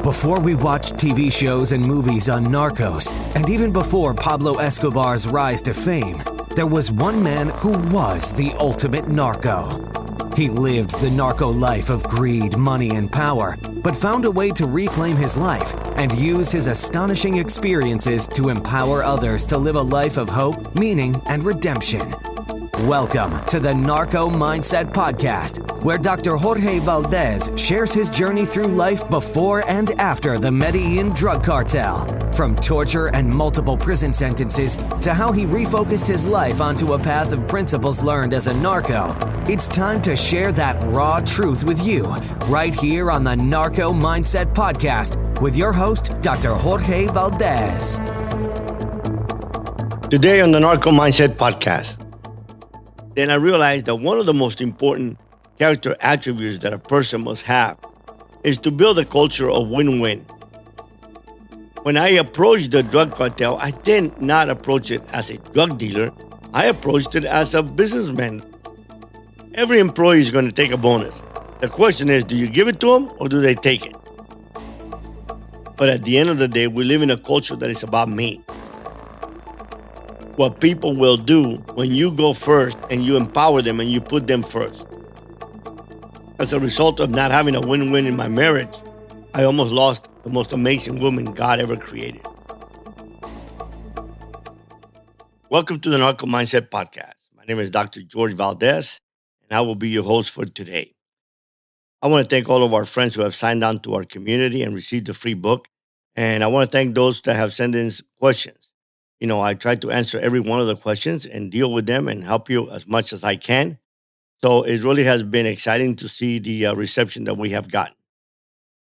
Before we watched TV shows and movies on Narcos, and even before Pablo Escobar's rise to fame, there was one man who was the ultimate narco. He lived the narco life of greed, money, and power, but found a way to reclaim his life and use his astonishing experiences to empower others to live a life of hope, meaning, and redemption. Welcome to the Narco Mindset Podcast, where Dr. Jorge Valdes shares his journey through life before and after the Medellin Drug Cartel, from torture and multiple prison sentences to how he refocused his life onto a path of principles learned as a narco. It's time to share that raw truth with you, right here on the Narco Mindset Podcast, with your host, Dr. Jorge Valdes. Today on the Narco Mindset Podcast, then I realized that one of the most important character attributes that a person must have is to build a culture of win-win. When I approached the drug cartel, I did not approach it as a drug dealer. I approached it as a businessman. Every employee is going to take a bonus. The question is, do you give it to them or do they take it? But at the end of the day, we live in a culture that is about me. What people will do when you go first and you empower them and you put them first. As a result of not having a win-win in my marriage, I almost lost the most amazing woman God ever created. Welcome to the Narco Mindset Podcast. My name is Dr. Jorge Valdes, and I will be your host for today. I want to thank all of our friends who have signed on to our community and received a free book. And I want to thank those that have sent in questions. I try to answer every one of the questions and deal with them and help you as much as I can. So it really has been exciting to see the reception that we have gotten.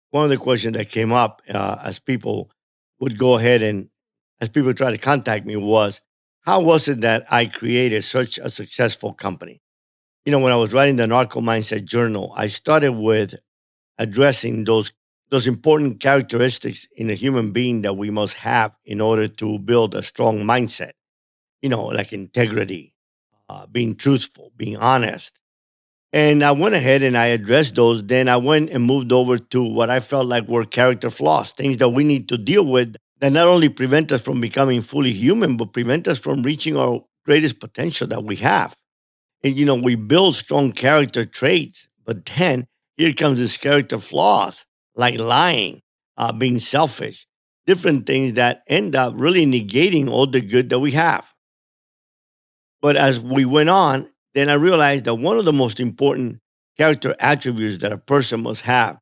One of the questions that came up as people would go ahead and as people try to contact me was, how was it that I created such a successful company? When I was writing the Narco Mindset Journal, I started with addressing those important characteristics in a human being that we must have in order to build a strong mindset, like integrity, being truthful, being honest. And I went ahead and I addressed those. Then I went and moved over to what I felt like were character flaws, things that we need to deal with that not only prevent us from becoming fully human, but prevent us from reaching our greatest potential that we have. And, we build strong character traits, but then here comes this character flaws, like lying, being selfish, different things that end up really negating all the good that we have. But as we went on, then I realized that one of the most important character attributes that a person must have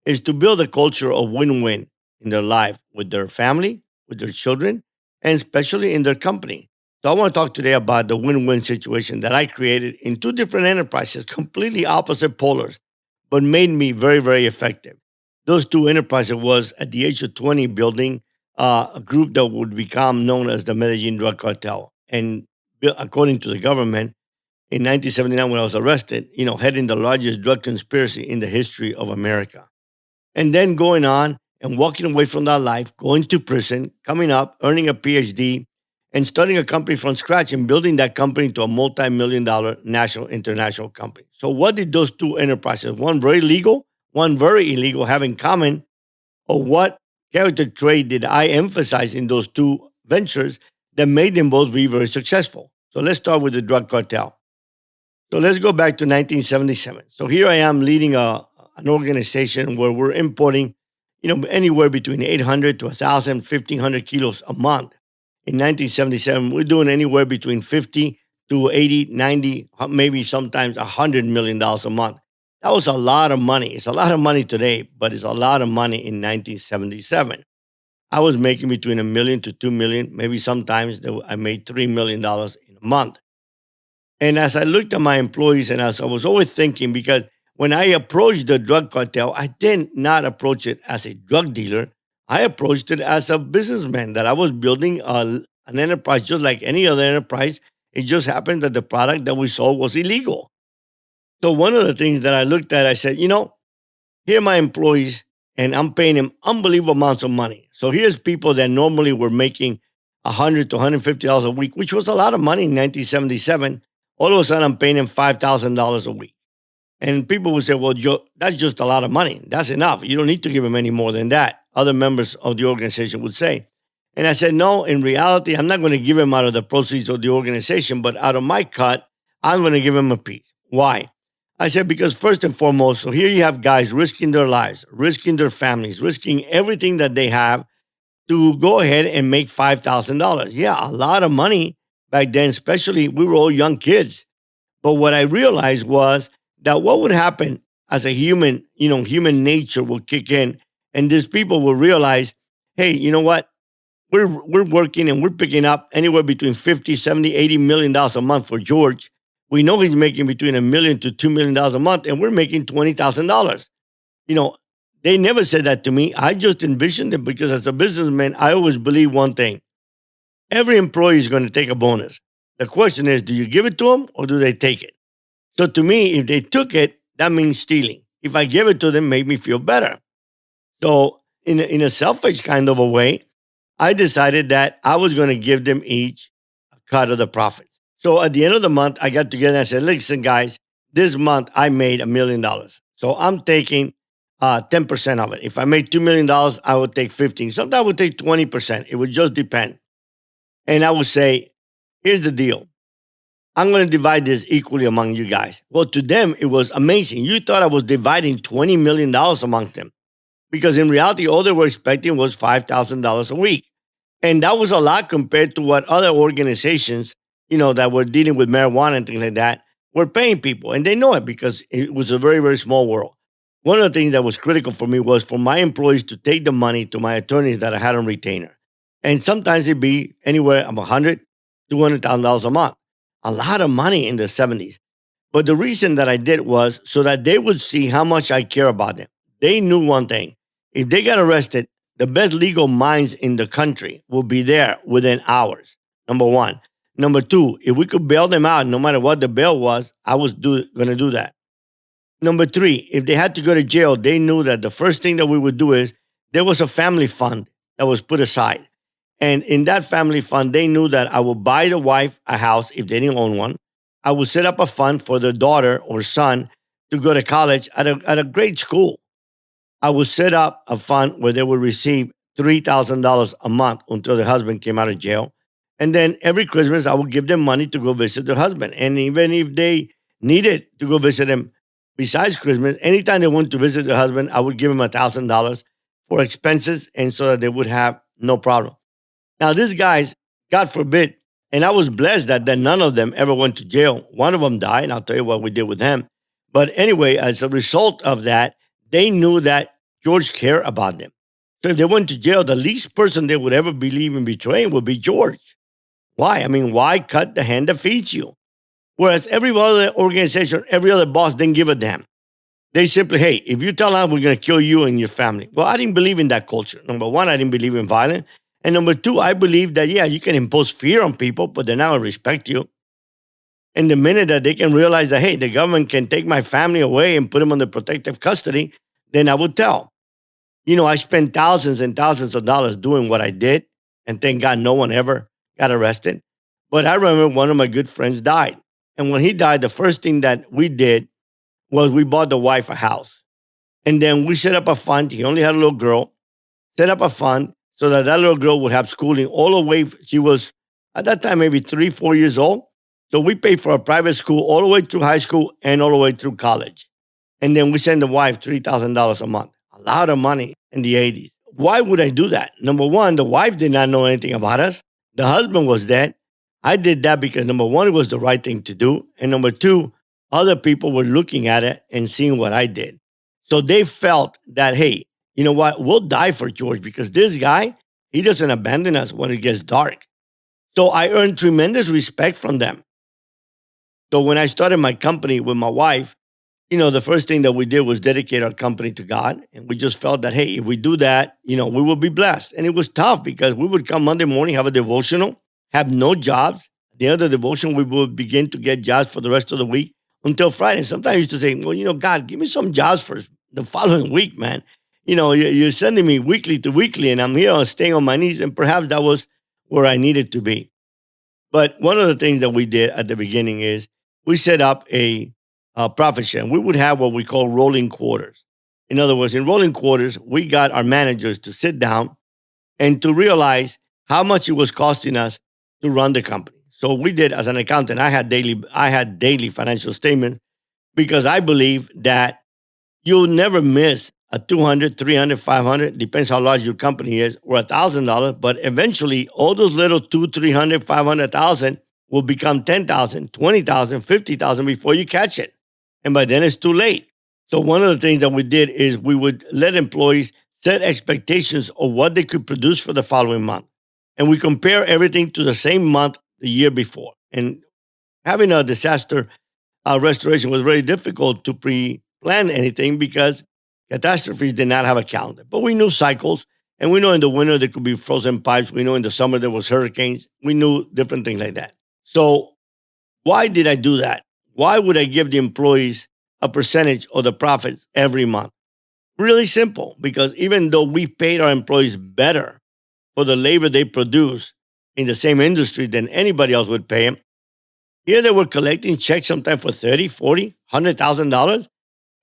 is to build a culture of win-win in their life with their family, with their children, and especially in their company. So I want to talk today about the win-win situation that I created in two different enterprises, completely opposite polars, but made me very, very effective. Those two enterprises was at the age of 20 building a group that would become known as the Medellin Drug Cartel. And according to the government, in 1979 when I was arrested, heading the largest drug conspiracy in the history of America. And then going on and walking away from that life, going to prison, coming up, earning a Ph.D., and starting a company from scratch and building that company to a multi-million-dollar national, international company. So what did those two enterprises, one very legal, one very illegal, have in common? Or what character trait did I emphasize in those two ventures that made them both be very successful? So let's start with the drug cartel. So let's go back to 1977. So here I am leading an organization where we're importing, anywhere between 800 to 1,000, 1,500 kilos a month. In 1977, we're doing anywhere between 50 to 80, 90, maybe sometimes $100 million a month. That was a lot of money. It's a lot of money today, but it's a lot of money in 1977. I was making between $1 million to $2 million. Maybe sometimes I made $3 million in a month. And as I looked at my employees, and as I was always thinking, because when I approached the drug cartel, I did not approach it as a drug dealer. I approached it as a businessman, that I was building an enterprise just like any other enterprise. It just happened that the product that we sold was illegal. So one of the things that I looked at, I said, here are my employees, and I'm paying them unbelievable amounts of money. So here's people that normally were making $100 to $150 a week, which was a lot of money in 1977. All of a sudden, I'm paying them $5,000 a week. And people would say, well, Joe, that's just a lot of money. That's enough. You don't need to give him any more than that. Other members of the organization would say. And I said, no, in reality, I'm not going to give him out of the proceeds of the organization, but out of my cut, I'm going to give him a piece. Why? I said, because first and foremost, so here you have guys risking their lives, risking their families, risking everything that they have to go ahead and make $5,000. Yeah, a lot of money back then, especially we were all young kids. But what I realized was that what would happen as a human, human nature will kick in, and these people will realize, hey, you know what? We're working and we're picking up anywhere between 50, 70, 80 million dollars a month for George. We know he's making between $1 million to $2 million a month, and we're making $20,000. You know, they never said that to me. I just envisioned it because as a businessman, I always believe one thing. Every employee is going to take a bonus. The question is, do you give it to them or do they take it? So to me, if they took it, that means stealing. If I give it to them, make me feel better. So in a selfish kind of a way, I decided that I was going to give them each a cut of the profit. So at the end of the month, I got together and I said, listen, guys, this month I made $1 million. So I'm taking 10% of it. If I made $2 million, I would take 15. Sometimes I would take 20%. It would just depend. And I would say, here's the deal. I'm going to divide this equally among you guys. Well, to them, it was amazing. You thought I was dividing $20 million among them. Because in reality, all they were expecting was $5,000 a week. And that was a lot compared to what other organizations, that were dealing with marijuana and things like that, were paying people. And they know it because it was a very, very small world. One of the things that was critical for me was for my employees to take the money to my attorneys that I had on retainer. And sometimes it'd be anywhere from $100,000 to $200,000 a month. A lot of money in the 70s. But the reason that I did was so that they would see how much I care about them. They knew one thing. If they got arrested, the best legal minds in the country will be there within hours, number one. Number two, if we could bail them out, no matter what the bail was, I was going to do that. Number three, if they had to go to jail, they knew that the first thing that we would do is there was a family fund that was put aside. And in that family fund, they knew that I would buy the wife a house if they didn't own one. I would set up a fund for their daughter or son to go to college at a great school. I would set up a fund where they would receive $3,000 a month until their husband came out of jail. And then every Christmas, I would give them money to go visit their husband. And even if they needed to go visit him besides Christmas, anytime they wanted to visit their husband, I would give them $1,000 for expenses and so that they would have no problem. Now, these guys, God forbid, and I was blessed that none of them ever went to jail. One of them died, and I'll tell you what we did with him. But anyway, as a result of that, they knew that George cared about them. So if they went to jail, the least person they would ever believe in betraying would be George. Why? I mean, why cut the hand that feeds you? Whereas every other organization, every other boss didn't give a damn. They simply, hey, if you tell us we're going to kill you and your family. Well, I didn't believe in that culture. Number one, I didn't believe in violence. And number two, I believe that, yeah, you can impose fear on people, but they're not going to respect you. And the minute that they can realize that, hey, the government can take my family away and put them under protective custody, then I would tell. I spent thousands and thousands of dollars doing what I did. And thank God no one ever got arrested. But I remember one of my good friends died. And when he died, the first thing that we did was we bought the wife a house. And then we set up a fund. He only had a little girl. Set up a fund so that little girl would have schooling all the way. She was, at that time, maybe 3, 4 years old. So we paid for a private school all the way through high school and all the way through college. And then we sent the wife $3,000 a month. A lot of money in the 80s. Why would I do that? Number one, the wife did not know anything about us. The husband was dead. I did that because number one, it was the right thing to do. And number two, other people were looking at it and seeing what I did. So they felt that, hey, you know what? We'll die for George because this guy, he doesn't abandon us when it gets dark. So I earned tremendous respect from them. So when I started my company with my wife, the first thing that we did was dedicate our company to God. And we just felt that, hey, if we do that, we will be blessed. And it was tough because we would come Monday morning, have a devotional, have no jobs. At the end of the devotion, we would begin to get jobs for the rest of the week until Friday. Sometimes I used to say, well, God, give me some jobs for the following week, man. You're sending me weekly to weekly, and I'm here staying on my knees. And perhaps that was where I needed to be. But one of the things that we did at the beginning is we set up a profit share. We would have what we call rolling quarters. In other words, in rolling quarters, we got our managers to sit down and to realize how much it was costing us to run the company. So we did as an accountant, I had daily financial statement because I believe that you'll never miss a 200, 300, 500, depends how large your company is, or $1,000. But eventually, all those little 2, 300, 500,000 will become 10,000, 20,000, 50,000 before you catch it. And by then it's too late. So one of the things that we did is we would let employees set expectations of what they could produce for the following month. And we compare everything to the same month the year before. And having a disaster restoration was very difficult to pre-plan anything because catastrophes did not have a calendar. But we knew cycles, and we know in the winter there could be frozen pipes. We know in the summer there was hurricanes. We knew different things like that. So why did I do that? Why would I give the employees a percentage of the profits every month? Really simple, because even though we paid our employees better for the labor they produce in the same industry than anybody else would pay them, here they were collecting checks sometimes for $30, $40, $100,000.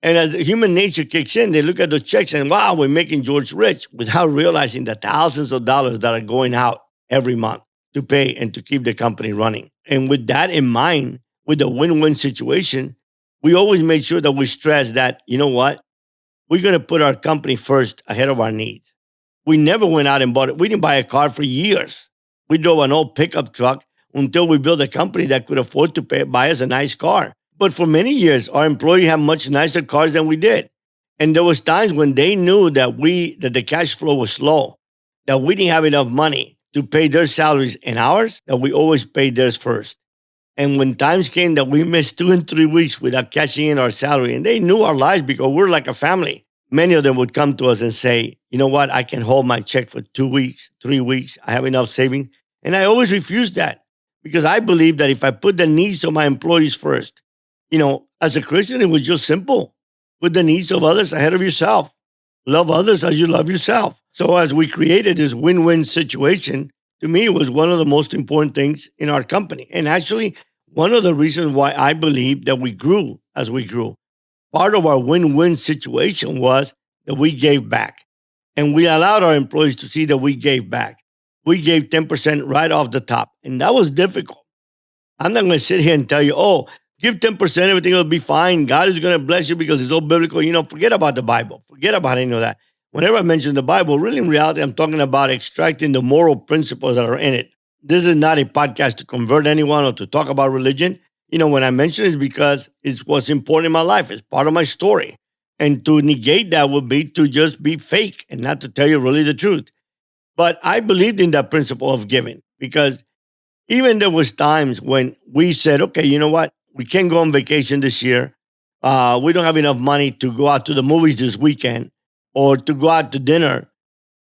And as human nature kicks in, they look at those checks and, wow, we're making George rich, without realizing the thousands of dollars that are going out every month to pay and to keep the company running. And with that in mind, with the win-win situation, we always made sure that we stress that, you know what? We're going to put our company first ahead of our needs. We never went out and bought it. We didn't buy a car for years. We drove an old pickup truck until we built a company that could afford to buy us a nice car. But for many years, our employees had much nicer cars than we did. And there was times when they knew that the cash flow was slow, that we didn't have enough money to pay their salaries and ours, that we always paid theirs first. And when times came that we missed 2 and 3 weeks without cashing in our salary, and they knew our lives because we're like a family, many of them would come to us and say, you know what, I can hold my check for 2 weeks, 3 weeks. I have enough savings. And I always refused that because I believe that if I put the needs of my employees first, as a Christian, it was just simple. Put the needs of others ahead of yourself. Love others as you love yourself. So as we created this win-win situation, to me, it was one of the most important things in our company. And actually, one of the reasons why I believe that we grew as we grew. Part of our win-win situation was that we gave back. And we allowed our employees to see that we gave back. We gave 10% right off the top. And that was difficult. I'm not going to sit here and tell you, oh, give 10%, everything will be fine. God is going to bless you because it's all biblical. Forget about the Bible. Forget about any of that. Whenever I mention the Bible, really in reality, I'm talking about extracting the moral principles that are in it. This is not a podcast to convert anyone or to talk about religion. When I mention it, it's because it's what's important in my life. It's part of my story. And to negate that would be to just be fake and not to tell you really the truth. But I believed in that principle of giving because even there was times when we said, okay, you know what? We can't go on vacation this year. We don't have enough money to go out to the movies this weekend or to go out to dinner.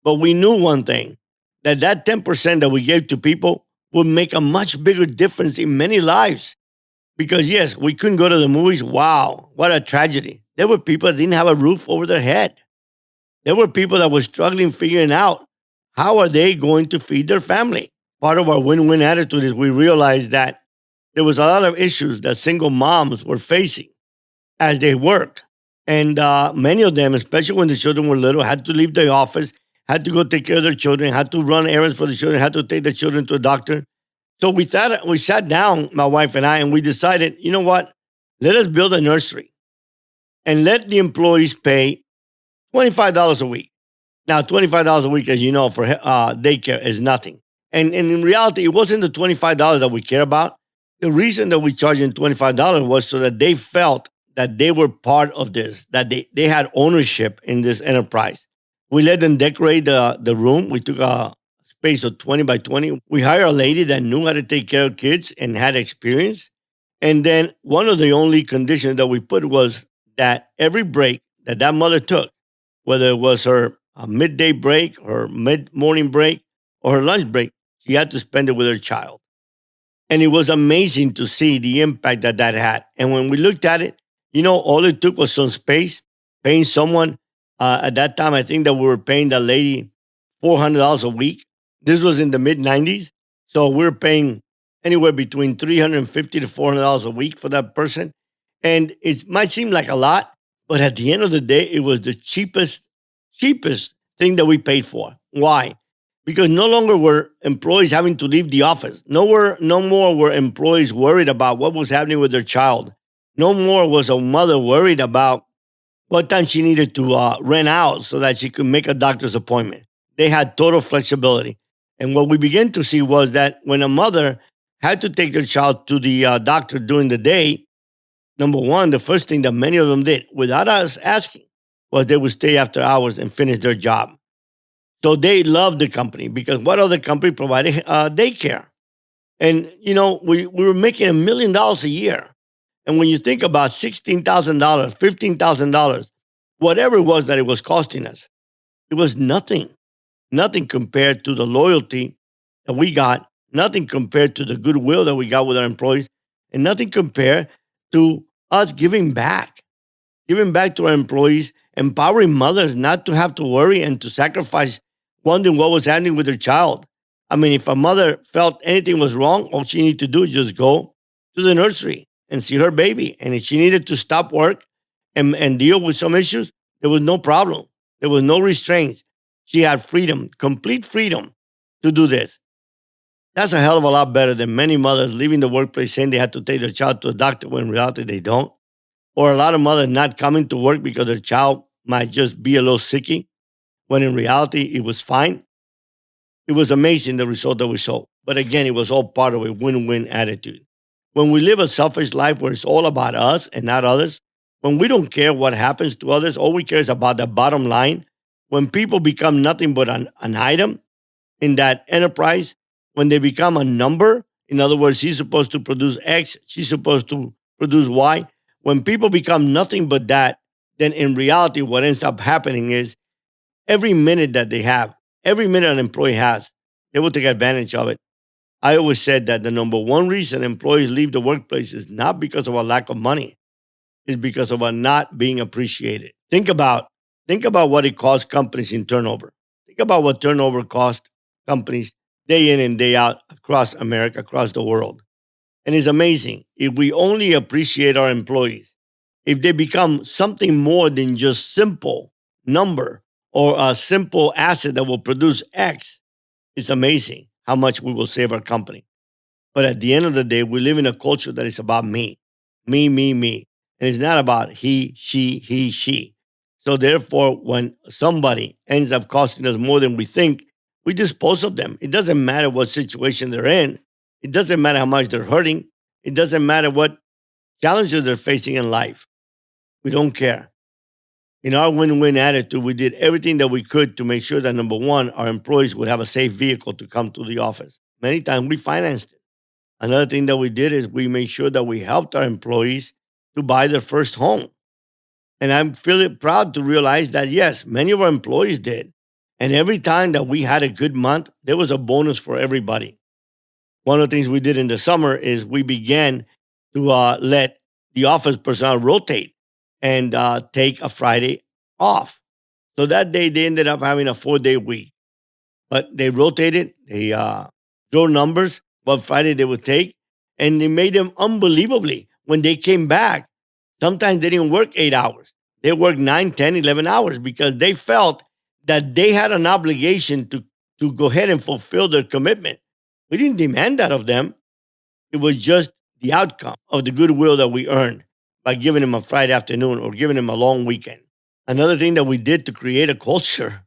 But we knew one thing, that 10% that we gave to people would make a much bigger difference in many lives. Because yes, we couldn't go to the movies. Wow, what a tragedy. There were people that didn't have a roof over their head. There were people that were struggling figuring out how are they going to feed their family. Part of our win-win attitude is we realized that there was a lot of issues that single moms were facing as they work. And many of them, especially when the children were little, had to leave the office, had to go take care of their children, had to run errands for the children, had to take the children to a doctor. So we sat down, my wife and I, and we decided, you know what? Let us build a nursery and let the employees pay $25 a week. Now, $25 a week, as you know, for daycare is nothing. And in reality, it wasn't the $25 that we care about. The reason that we charged them $25 was so that they felt that they were part of this, that they had ownership in this enterprise. We let them decorate the room. We took a space of 20 by 20. We hired a lady that knew how to take care of kids and had experience. And then one of the only conditions that we put was that every break that mother took, whether it was her midday break, her mid-morning break, or her lunch break, she had to spend it with her child. And it was amazing to see the impact that had. And when we looked at it, all it took was some space, paying someone. At that time, I think that we were paying that lady $400 a week. This was in the mid-90s. So we were paying anywhere between $350 to $400 a week for that person. And it might seem like a lot, but at the end of the day, it was the cheapest thing that we paid for. Why? Because no longer were employees having to leave the office. No more were employees worried about what was happening with their child. No more was a mother worried about what time she needed to rent out so that she could make a doctor's appointment. They had total flexibility. And what we began to see was that when a mother had to take their child to the doctor during the day, number one, the first thing that many of them did without us asking was they would stay after hours and finish their job. So they loved the company because what other company provided daycare? And, we were making $1 million a year. And when you think about $16,000, $15,000, whatever it was that it was costing us, it was nothing compared to the loyalty that we got, nothing compared to the goodwill that we got with our employees, and nothing compared to us giving back to our employees, empowering mothers not to have to worry and to sacrifice wondering what was happening with their child. I mean, if a mother felt anything was wrong, all she needed to do is just go to the nursery and see her baby. And if she needed to stop work and deal with some issues, there was no problem. There was no restraints. She had freedom, complete freedom to do this. That's a hell of a lot better than many mothers leaving the workplace saying they had to take their child to a doctor when in reality they don't. Or a lot of mothers not coming to work because their child might just be a little sicky when in reality it was fine. It was amazing the result that we saw. But again, it was all part of a win-win attitude. When we live a selfish life where it's all about us and not others, when we don't care what happens to others, all we care is about the bottom line, when people become nothing but an item in that enterprise, when they become a number, in other words, she's supposed to produce X, she's supposed to produce Y. When people become nothing but that, then in reality, what ends up happening is every minute that they have, every minute an employee has, they will take advantage of it. I always said that the number one reason employees leave the workplace is not because of a lack of money, it's because of a not being appreciated. Think about what it costs companies in turnover. Think about what turnover costs companies day in and day out across America, across the world. And it's amazing. If we only appreciate our employees, if they become something more than just simple number or a simple asset that will produce X, it's amazing how much we will save our company. But at the end of the day, we live in a culture that is about me, me. And it's not about he, she. So therefore, when somebody ends up costing us more than we think, we dispose of them. It doesn't matter what situation they're in. It doesn't matter how much they're hurting. It doesn't matter what challenges they're facing in life. We don't care. In our win-win attitude, we did everything that we could to make sure that number one, our employees would have a safe vehicle to come to the office. Many times we financed it. Another thing that we did is we made sure that we helped our employees to buy their first home. And I'm feeling proud to realize that, yes, many of our employees did. And every time that we had a good month, there was a bonus for everybody. One of the things we did in the summer is we began to let the office personnel rotate and take a Friday off. So that day they ended up having a 4-day week. But they rotated, they drew numbers, what Friday they would take, and they made them unbelievably. When they came back, sometimes they didn't work 8 hours. They worked 9, 10, 11 hours because they felt that they had an obligation to go ahead and fulfill their commitment. We didn't demand that of them. It was just the outcome of the goodwill that we earned by giving them a Friday afternoon or giving them a long weekend. Another thing that we did to create a culture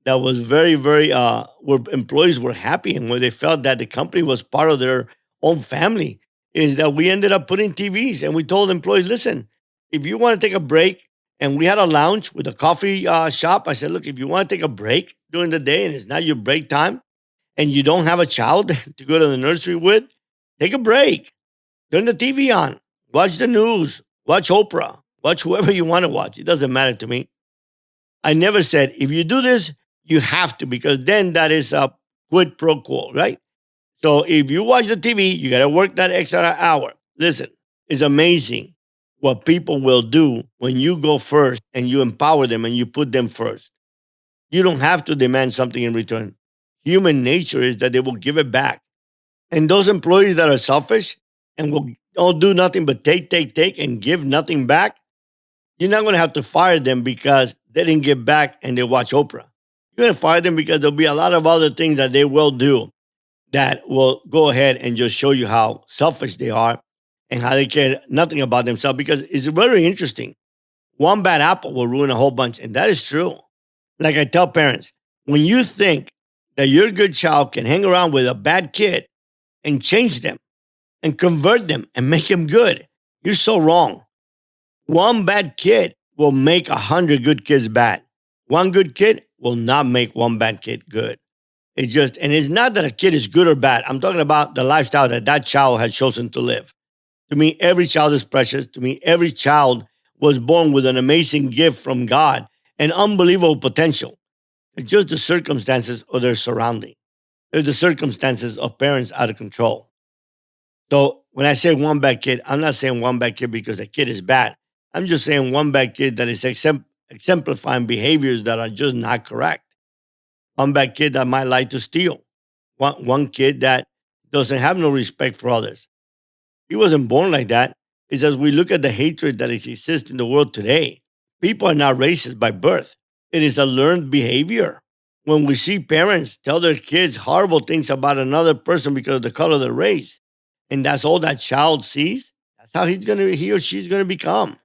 that was very, where employees were happy and where they felt that the company was part of their own family is that we ended up putting TVs and we told employees, listen, if you want to take a break, and we had a lounge with a coffee shop. I said, look, if you want to take a break during the day and it's not your break time and you don't have a child to go to the nursery with, take a break. Turn the TV on. Watch the news. Watch Oprah. Watch whoever you want to watch. It doesn't matter to me. I never said, if you do this, you have to, because then that is a quid pro quo, right? So if you watch the TV, you got to work that extra hour. Listen, it's amazing what people will do when you go first and you empower them and you put them first. You don't have to demand something in return. Human nature is that they will give it back. And those employees that are selfish and will don't do nothing but take, and give nothing back, you're not going to have to fire them because they didn't give back and they watch Oprah. You're going to fire them because there'll be a lot of other things that they will do that will go ahead and just show you how selfish they are and how they care nothing about themselves. Because it's very interesting. One bad apple will ruin a whole bunch. And that is true. Like I tell parents, when you think that your good child can hang around with a bad kid and change them and convert them and make them good, you're so wrong. One bad kid will make 100 good kids bad. One good kid will not make one bad kid good. It's just, and it's not that a kid is good or bad. I'm talking about the lifestyle that that child has chosen to live. To me, every child is precious. To me, every child was born with an amazing gift from God and unbelievable potential. It's just the circumstances of their surrounding. It's the circumstances of parents out of control. So when I say one bad kid, I'm not saying one bad kid because the kid is bad. I'm just saying one bad kid that is exemplifying behaviors that are just not correct. One bad kid that might like to steal. One kid that doesn't have no respect for others. He wasn't born like that. It's as we look at the hatred that exists in the world today. People are not racist by birth. It is a learned behavior. When we see parents tell their kids horrible things about another person because of the color of their race, and that's all that child sees, that's how he or she's gonna become.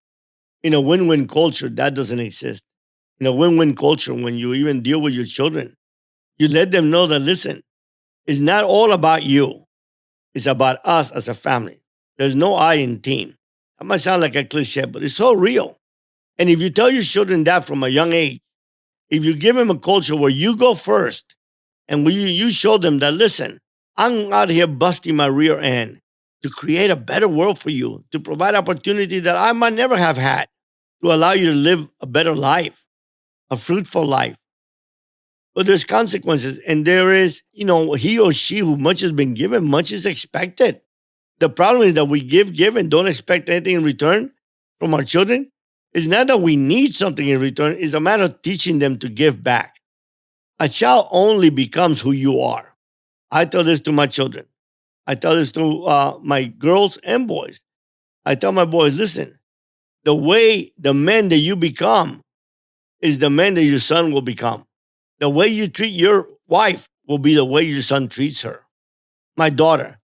In a win-win culture, that doesn't exist. In a win-win culture, when you even deal with your children, you let them know that, listen, it's not all about you. It's about us as a family. There's no I in team. That might sound like a cliche, but it's so real. And if you tell your children that from a young age, if you give them a culture where you go first and where you show them that, listen, I'm out here busting my rear end to create a better world for you, to provide opportunity that I might never have had, to allow you to live a better life, a fruitful life. But there's consequences, and there is, he or she who much has been given, much is expected. The problem is that we give, and don't expect anything in return from our children. It's not that we need something in return. It's a matter of teaching them to give back. A child only becomes who you are. I tell this to my children. I tell this to my girls and boys. I tell my boys, listen, the man that you become is the man that your son will become. The way you treat your wife will be the way your son treats her. My daughter,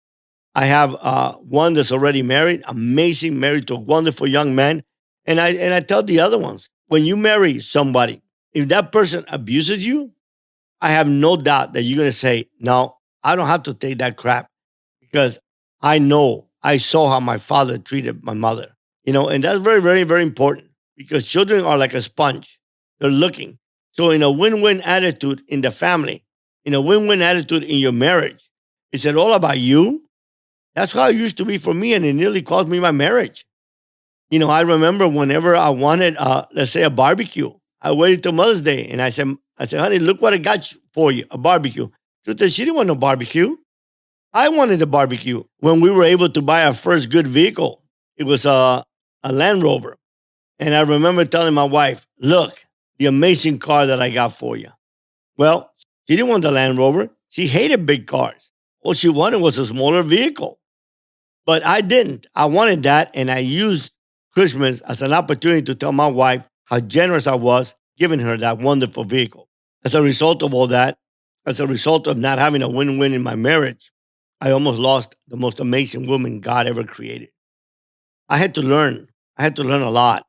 I have one that's already married, amazing, married to a wonderful young man. And I tell the other ones, when you marry somebody, if that person abuses you, I have no doubt that you're going to say, no, I don't have to take that crap because I saw how my father treated my mother. And that's very, very, very important because children are like a sponge. They're looking. So in a win-win attitude in the family, in a win-win attitude in your marriage, is it all about you? That's how it used to be for me, and it nearly cost me my marriage. I remember whenever I wanted, let's say, a barbecue, I waited till Mother's Day, and I said, honey, look what I got for you, a barbecue. She said, she didn't want no barbecue. I wanted a barbecue. When we were able to buy our first good vehicle, it was a Land Rover. And I remember telling my wife, look, the amazing car that I got for you. Well, she didn't want the Land Rover. She hated big cars. All she wanted was a smaller vehicle. But I didn't. I wanted that, and I used Christmas as an opportunity to tell my wife how generous I was giving her that wonderful vehicle. As a result of all that, as a result of not having a win-win in my marriage, I almost lost the most amazing woman God ever created. I had to learn. I had to learn a lot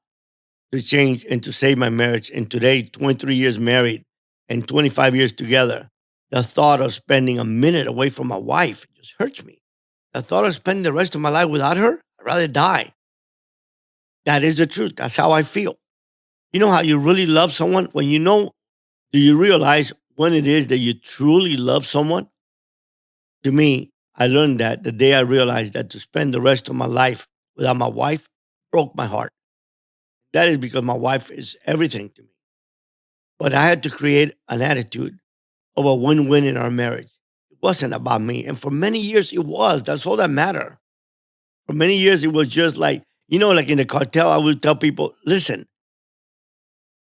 to change and to save my marriage. And today, 23 years married and 25 years together, the thought of spending a minute away from my wife just hurts me. The thought of spending the rest of my life without her, I'd rather die. That is the truth. That's how I feel. You know how you really love someone? Do you realize when it is that you truly love someone? To me, I learned that the day I realized that to spend the rest of my life without my wife broke my heart. That is because my wife is everything to me. But I had to create an attitude of a win-win in our marriage. It wasn't about me. And for many years, it was. That's all that mattered. For many years, it was just like in the cartel, I would tell people, listen,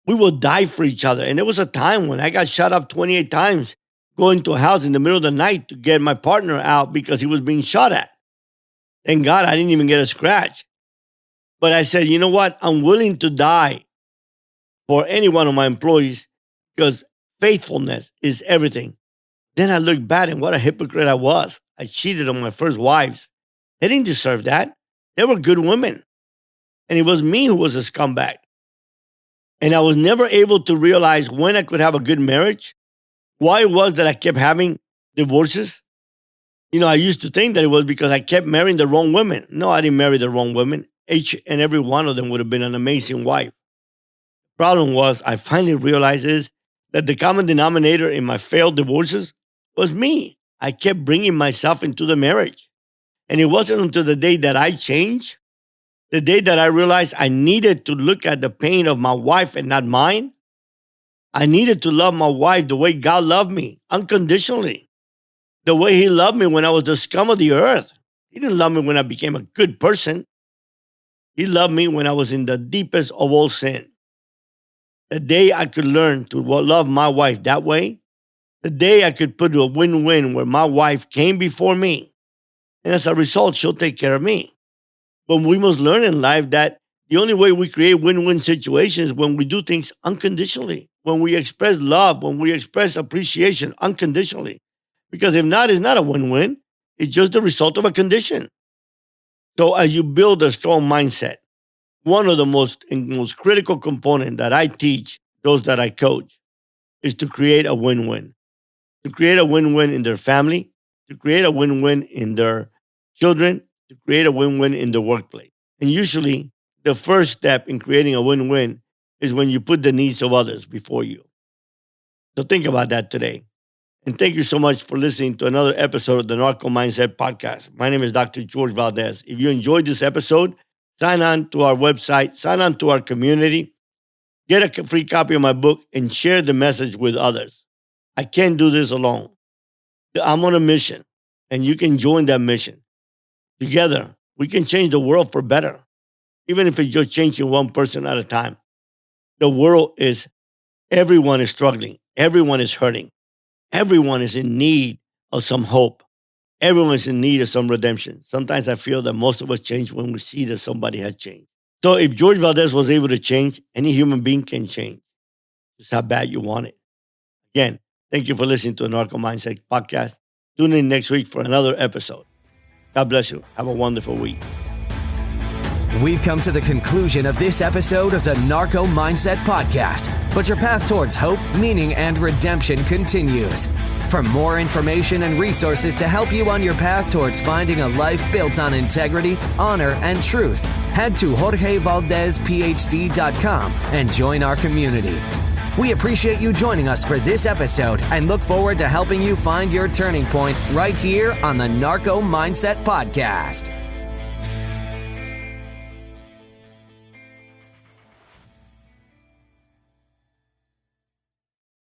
we will die for each other. And there was a time when I got shot up 28 times going to a house in the middle of the night to get my partner out because he was being shot at. Thank God I didn't even get a scratch. But I said, you know what? I'm willing to die for any one of my employees because faithfulness is everything. Then I looked back and what a hypocrite I was. I cheated on my first wives. They didn't deserve that. They were good women. And it was me who was a scumbag. And I was never able to realize when I could have a good marriage, why it was that I kept having divorces. I used to think that it was because I kept marrying the wrong women. No, I didn't marry the wrong women. Each and every one of them would have been an amazing wife. Problem was, I finally realized is that the common denominator in my failed divorces was me. I kept bringing myself into the marriage. And it wasn't until the day that I changed, the day that I realized I needed to look at the pain of my wife and not mine. I needed to love my wife the way God loved me, unconditionally. The way he loved me when I was the scum of the earth. He didn't love me when I became a good person. He loved me when I was in the deepest of all sin. The day I could learn to love my wife that way, the day I could put a win-win where my wife came before me, and as a result, she'll take care of me. But we must learn in life that the only way we create win-win situations is when we do things unconditionally, when we express love, when we express appreciation unconditionally. Because if not, it's not a win-win. It's just the result of a condition. So as you build a strong mindset, one of the most critical components that I teach those that I coach is to create a win-win. To create a win-win in their family, to create a win-win in their children, to create a win-win in the workplace. And usually, the first step in creating a win-win is when you put the needs of others before you. So think about that today. And thank you so much for listening to another episode of the Narco Mindset Podcast. My name is Dr. Jorge Valdes. If you enjoyed this episode, sign on to our website, sign on to our community, get a free copy of my book, and share the message with others. I can't do this alone. I'm on a mission, and you can join that mission. Together, we can change the world for better, even if it's just changing one person at a time. Everyone is struggling. Everyone is hurting. Everyone is in need of some hope. Everyone is in need of some redemption. Sometimes I feel that most of us change when we see that somebody has changed. So if Jorge Valdes was able to change, any human being can change. Just how bad you want it. Again, thank you for listening to the Narco Mindset Podcast. Tune in next week for another episode. God bless you. Have a wonderful week. We've come to the conclusion of this episode of the Narco Mindset Podcast, but your path towards hope, meaning, and redemption continues. For more information and resources to help you on your path towards finding a life built on integrity, honor, and truth, head to JorgeValdesPh.D.com and join our community. We appreciate you joining us for this episode and look forward to helping you find your turning point right here on the Narco Mindset Podcast.